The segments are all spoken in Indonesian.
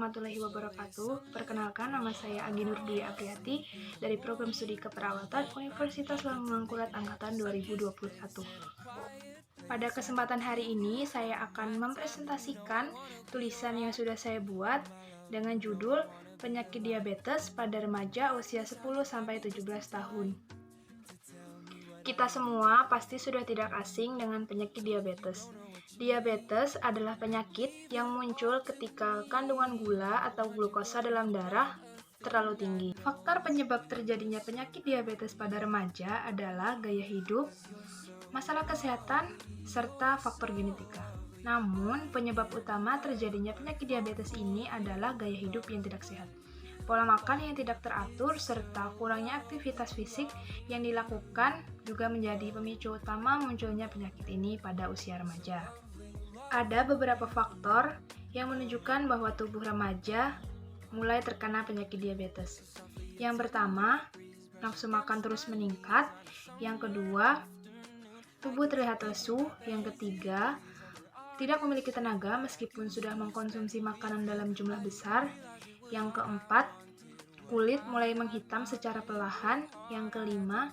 warahmatullahi wabarakatuh. Perkenalkan, nama saya Agi Nurdwi Apriati dari Program Studi Keperawatan Universitas Lambung Angkatan 2021. Pada kesempatan hari ini, saya akan mempresentasikan tulisan yang sudah saya buat dengan judul Penyakit Diabetes pada Remaja Usia 10-17 tahun. Kita semua pasti sudah tidak asing dengan penyakit diabetes. Diabetes adalah penyakit yang muncul ketika kandungan gula atau glukosa dalam darah terlalu tinggi. Faktor penyebab terjadinya penyakit diabetes pada remaja adalah gaya hidup, masalah kesehatan, serta faktor genetika. Namun, penyebab utama terjadinya penyakit diabetes ini adalah gaya hidup yang tidak sehat, pola makan yang tidak teratur, serta kurangnya aktivitas fisik yang dilakukan juga menjadi pemicu utama munculnya penyakit ini pada usia remaja. Ada beberapa faktor yang menunjukkan bahwa tubuh remaja mulai terkena penyakit diabetes. Yang pertama, nafsu makan terus meningkat. Yang kedua, tubuh terlihat lesu. Yang ketiga, tidak memiliki tenaga meskipun sudah mengkonsumsi makanan dalam jumlah besar. Yang keempat, kulit mulai menghitam secara perlahan. Yang kelima,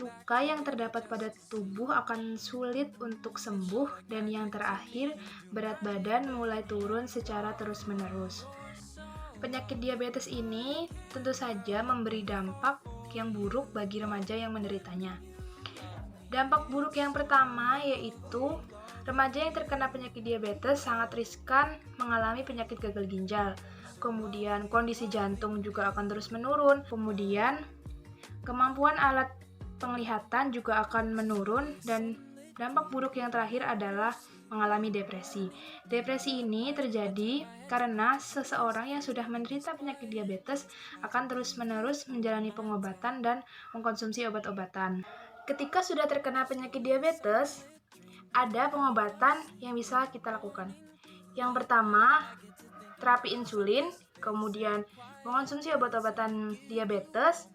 luka yang terdapat pada tubuh akan sulit untuk sembuh. Dan yang terakhir, berat badan mulai turun secara terus-menerus. Penyakit diabetes ini tentu saja memberi dampak yang buruk bagi remaja yang menderitanya. Dampak buruk yang pertama yaitu remaja yang terkena penyakit diabetes sangat riskan mengalami penyakit gagal ginjal. Kemudian kondisi jantung juga akan terus menurun. Kemudian kemampuan alat penglihatan juga akan menurun, dan dampak buruk yang terakhir adalah mengalami depresi. Depresi ini terjadi karena seseorang yang sudah menderita penyakit diabetes akan terus-menerus menjalani pengobatan dan mengkonsumsi obat-obatan. Ketika sudah terkena penyakit diabetes, ada pengobatan yang bisa kita lakukan. Yang pertama, terapi insulin, kemudian mengonsumsi obat-obatan diabetes,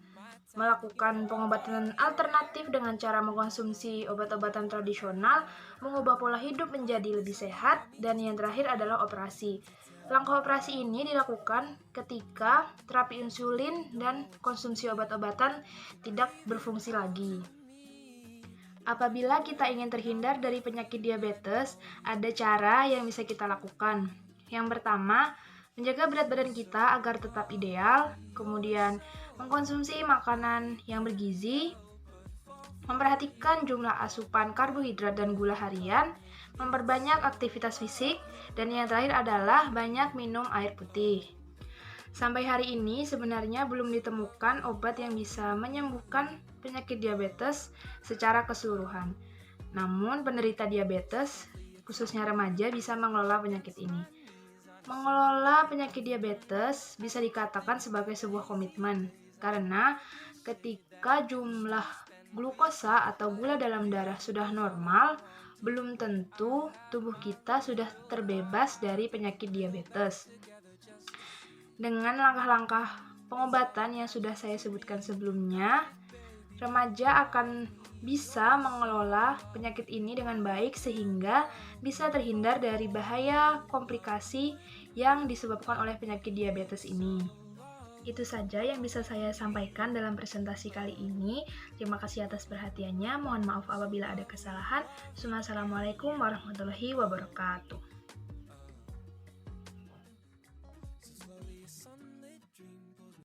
melakukan pengobatan alternatif dengan cara mengkonsumsi obat-obatan tradisional, mengubah pola hidup menjadi lebih sehat, dan yang terakhir adalah operasi. Langkah operasi ini dilakukan ketika terapi insulin dan konsumsi obat-obatan tidak berfungsi lagi. Apabila kita ingin terhindar dari penyakit diabetes, ada cara yang bisa kita lakukan. Yang pertama, menjaga berat badan kita agar tetap ideal, kemudian mengkonsumsi makanan yang bergizi, memperhatikan jumlah asupan karbohidrat dan gula harian, memperbanyak aktivitas fisik, dan yang terakhir adalah banyak minum air putih. Sampai hari ini sebenarnya belum ditemukan obat yang bisa menyembuhkan penyakit diabetes secara keseluruhan. Namun penderita diabetes, khususnya remaja, bisa mengelola penyakit ini. Mengelola penyakit diabetes bisa dikatakan sebagai sebuah komitmen, karena ketika jumlah glukosa atau gula dalam darah sudah normal, belum tentu tubuh kita sudah terbebas dari penyakit diabetes. Dengan langkah-langkah pengobatan yang sudah saya sebutkan sebelumnya, remaja akan bisa mengelola penyakit ini dengan baik sehingga bisa terhindar dari bahaya komplikasi yang disebabkan oleh penyakit diabetes ini. Itu saja yang bisa saya sampaikan dalam presentasi kali ini. Terima kasih atas perhatiannya. Mohon maaf apabila ada kesalahan. Assalamualaikum warahmatullahi wabarakatuh.